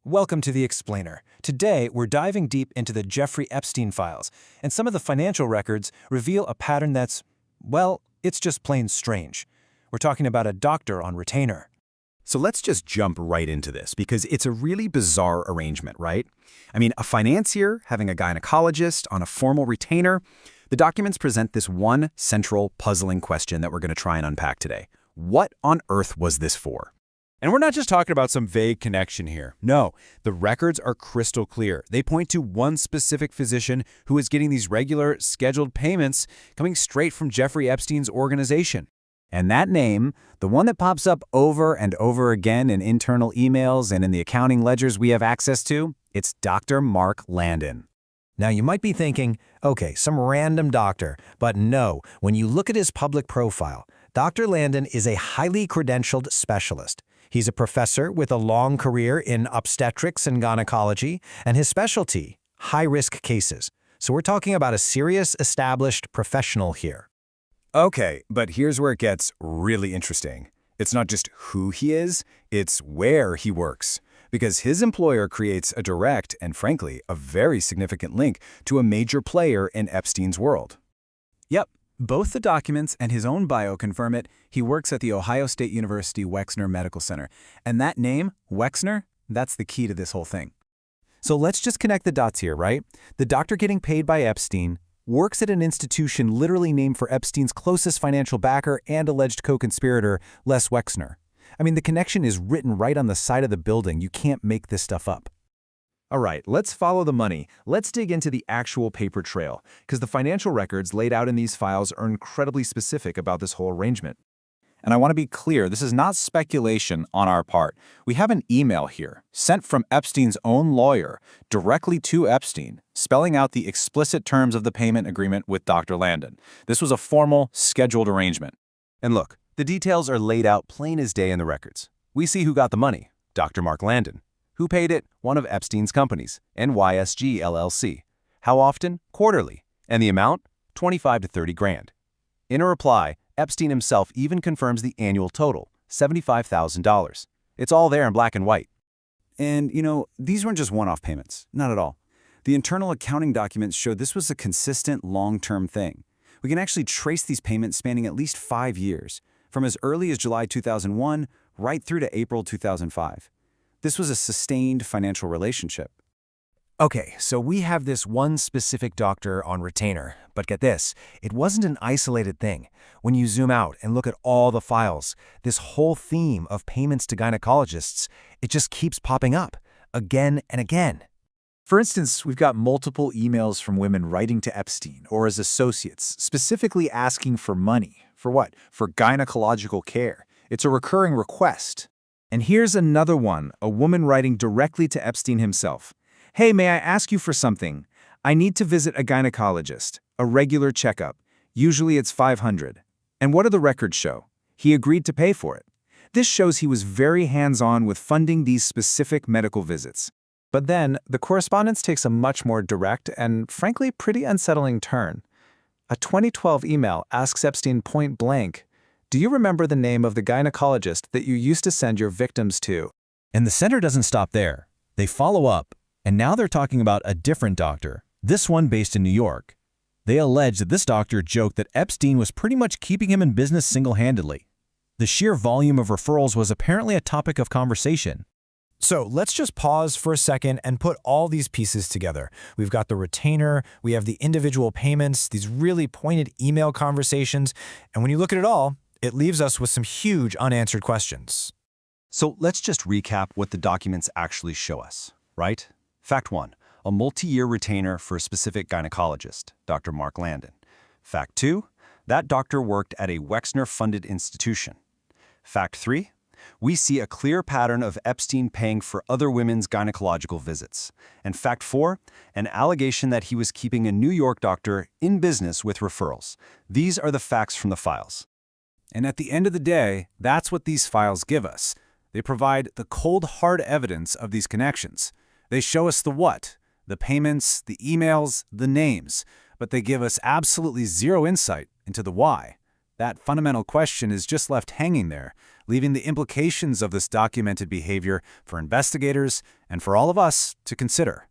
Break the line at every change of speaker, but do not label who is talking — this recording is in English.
Welcome to The Explainer. Today, we're diving deep into the Jeffrey Epstein files, and some of the financial records reveal a pattern that's, well, it's just plain strange. We're talking about a doctor on retainer.
So let's just jump right into this, because it's a really bizarre arrangement, right? I mean, a financier having a gynecologist on a formal retainer. The documents present this one central, puzzling question that we're going to try and unpack today. What on earth was this for?
And we're not just talking about some vague connection here. No, the records are crystal clear. They point to one specific physician who is getting these regular, scheduled payments coming straight from Jeffrey Epstein's organization.
And that name, the one that pops up over and over again in internal emails and in the accounting ledgers we have access to, it's Dr. Mark Landon.
Now, you might be thinking, okay, some random doctor, but no, when you look at his public profile, Dr. Landon is a highly credentialed specialist. He's a professor with a long career in obstetrics and gynecology, and his specialty, high-risk cases. So we're talking about a serious, established professional here.
Okay, but here's where it gets really interesting. It's not just who he is, it's where he works. Because his employer creates a direct and, frankly, a very significant link to a major player in Epstein's world.
Yep, both the documents and his own bio confirm it. He works at the Ohio State University Wexner Medical Center. And that name, Wexner, that's the key to this whole thing. So let's just connect the dots here, right? The doctor getting paid by Epstein works at an institution literally named for Epstein's closest financial backer and alleged co-conspirator, Les Wexner. I mean, the connection is written right on the side of the building. You can't make this stuff up.
All right, let's follow the money. Let's dig into the actual paper trail, because the financial records laid out in these files are incredibly specific about this whole arrangement.
And I want to be clear, this is not speculation on our part. We have an email here, sent from Epstein's own lawyer, directly to Epstein, spelling out the explicit terms of the payment agreement with Dr. Landon. This was a formal, scheduled arrangement.
And look, the details are laid out plain as day in the records. We see who got the money, Dr. Mark Landon. Who paid it? One of Epstein's companies, NYSG LLC. How often? Quarterly. And the amount? 25 to 30 grand. In a reply, Epstein himself even confirms the annual total, $75,000. It's all there in black and white.
And, you know, these weren't just one-off payments. Not at all. The internal accounting documents show this was a consistent, long-term thing. We can actually trace these payments spanning at least 5 years, from as early as July 2001 right through to April 2005. This was a sustained financial relationship.
Okay, so we have this one specific doctor on retainer, but get this, it wasn't an isolated thing. When you zoom out and look at all the files, this whole theme of payments to gynecologists, it just keeps popping up, again and again.
For instance, we've got multiple emails from women writing to Epstein or his associates, specifically asking for money. For what? For gynecological care. It's a recurring request. And here's another one, a woman writing directly to Epstein himself. Hey, may I ask you for something? I need to visit a gynecologist, a regular checkup. Usually it's $500. And what do the records show? He agreed to pay for it. This shows he was very hands-on with funding these specific medical visits.
But then, the correspondence takes a much more direct and, frankly, pretty unsettling turn. A 2012 email asks Epstein point blank, "Do you remember the name of the gynecologist that you used to send your victims to?"
And the center doesn't stop there. They follow up, and now they're talking about a different doctor, this one based in New York. They allege that this doctor joked that Epstein was pretty much keeping him in business single-handedly. The sheer volume of referrals was apparently a topic of conversation.
So let's just pause for a second and put all these pieces together. We've got the retainer, we have the individual payments, these really pointed email conversations, and when you look at it all, it leaves us with some huge unanswered questions.
So let's just recap what the documents actually show us, right? Fact 1, a multi-year retainer for a specific gynecologist, Dr. Mark Landon. Fact 2, that doctor worked at a Wexner-funded institution. Fact 3, we see a clear pattern of Epstein paying for other women's gynecological visits. And fact 4, an allegation that he was keeping a New York doctor in business with referrals. These are the facts from the files.
And at the end of the day, that's what these files give us. They provide the cold, hard evidence of these connections. They show us the what, the payments, the emails, the names, but they give us absolutely zero insight into the why. That fundamental question is just left hanging there, leaving the implications of this documented behavior for investigators and for all of us to consider.